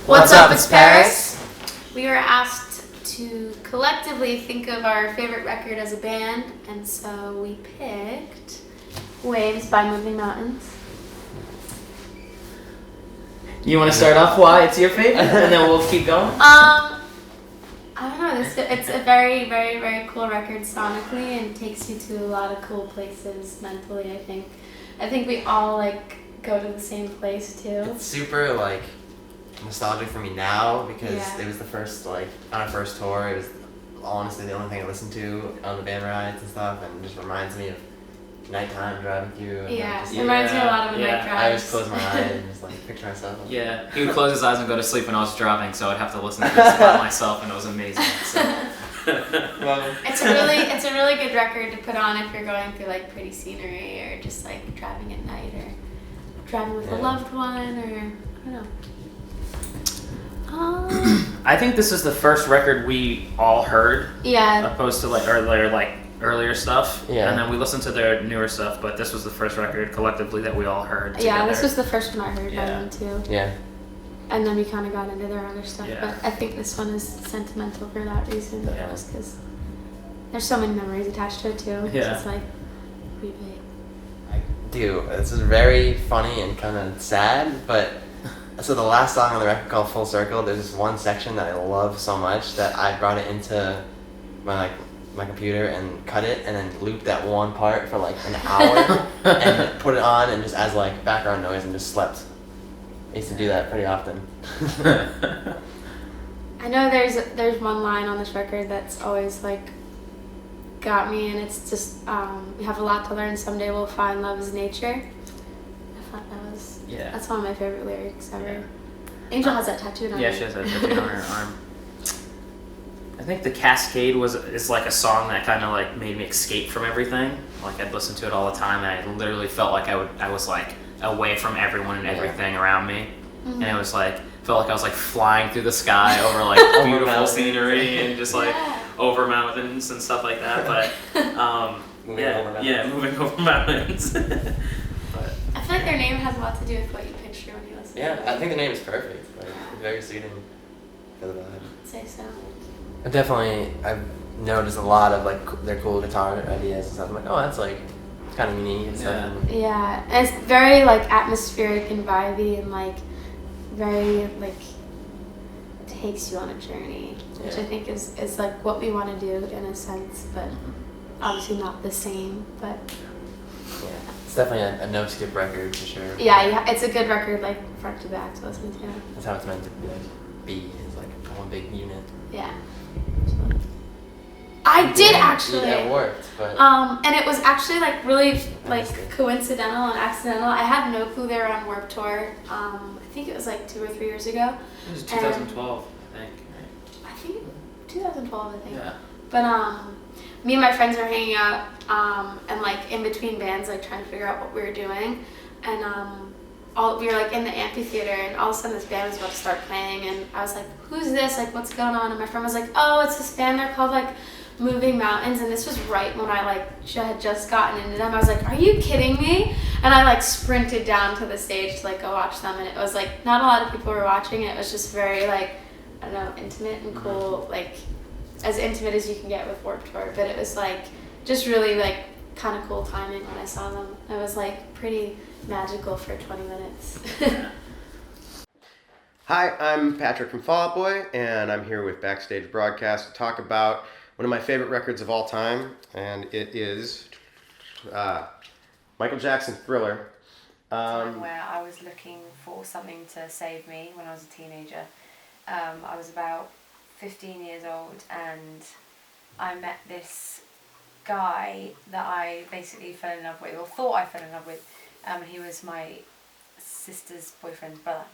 What's up, it's PVRIS. We were asked to collectively think of our favorite record as a band, and so we picked Waves by Moving Mountains. You want to start off why it's your favorite, and then we'll keep going? I don't know. It's a very, very, very cool record sonically, and takes you to a lot of cool places mentally. I think we all go to the same place too. It's super nostalgic for me now because it was the first on our first tour. It was honestly the only thing I listened to on the band rides and stuff, and just reminds me of nighttime driving through. And it reminds me a lot of a night drive. I always close my eyes and just picture myself. Yeah, he would close his eyes and go to sleep when I was driving, so I'd have to listen to this by myself, and it was amazing. So. Well, it's a really good record to put on if you're going through pretty scenery or just driving at night or driving with a loved one or I don't know. I think this is the first record we all heard. Yeah. Opposed to earlier stuff. Yeah. And then we listened to their newer stuff, but this was the first record collectively that we all heard together. Yeah, this was the first one I heard by them too. Yeah. And then we kind of got into their other stuff, Yeah. but I think this one is sentimental for that reason. Yeah. Just because there's so many memories attached to it too. Yeah. It's pretty big. I do. This is very funny and kind of sad, but so the last song on the record called Full Circle, there's this one section that I love so much that I brought it into my computer and cut it and then looped that one part for an hour and put it on and just as background noise and just slept. I used to do that pretty often. I know there's one line on this record that's always got me, and it's just we have a lot to learn. Someday we'll find love is nature. I thought that's one of my favorite lyrics ever. Yeah. Angel has that tattooed on her. Yeah, she has that tattooed on her arm. I think the Cascade is a song that kind of made me escape from everything. I'd listen to it all the time, and I literally felt like I was away from everyone and everything around me. Mm-hmm. And it was felt like I was flying through the sky over beautiful scenery and just over mountains and stuff like that. But moving over mountains. But I feel like their name has a lot to do with what you picture when you listen. Yeah, I think the name is perfect. It's very suiting for the vibe. I'd say so. I've noticed a lot of their cool guitar ideas and stuff. I'm that's kind of unique and stuff. Yeah, and it's very atmospheric and vibey and very takes you on a journey, which I think is what we want to do in a sense, but obviously not the same. But yeah, it's definitely a no skip record for sure. Yeah, it's a good record front to back to listen to. That's how it's meant to be. Is one big unit. Yeah. I did actually. It worked, but. And it was actually really coincidental and accidental. I had no clue they were on Warped Tour. I think it was 2 or 3 years ago. It was 2012, I think. Right? I think 2012. I think. Yeah. But me and my friends were hanging out and in between bands trying to figure out what we were doing, and we were in the amphitheater, and all of a sudden this band was about to start playing, and I was like, who's this, what's going on? And my friend was like, oh, it's this band, they're called Moving Mountains, and this was right when I had just gotten into them. I was like, are you kidding me? And I sprinted down to the stage to go watch them, and it was not a lot of people were watching it. It was just very I don't know, intimate and cool, as intimate as you can get with Warped Tour, but it was just really kind of cool timing when I saw them. It was pretty magical for 20 minutes. Hi, I'm Patrick from Fall Out Boy, and I'm here with Backstage Broadcast to talk about one of my favorite records of all time, and it is Michael Jackson Thriller. Time where I was looking for something to save me when I was a teenager. I was about 15 years old, and I met this guy that I basically fell in love with, or thought I fell in love with. He was my sister's boyfriend's brother.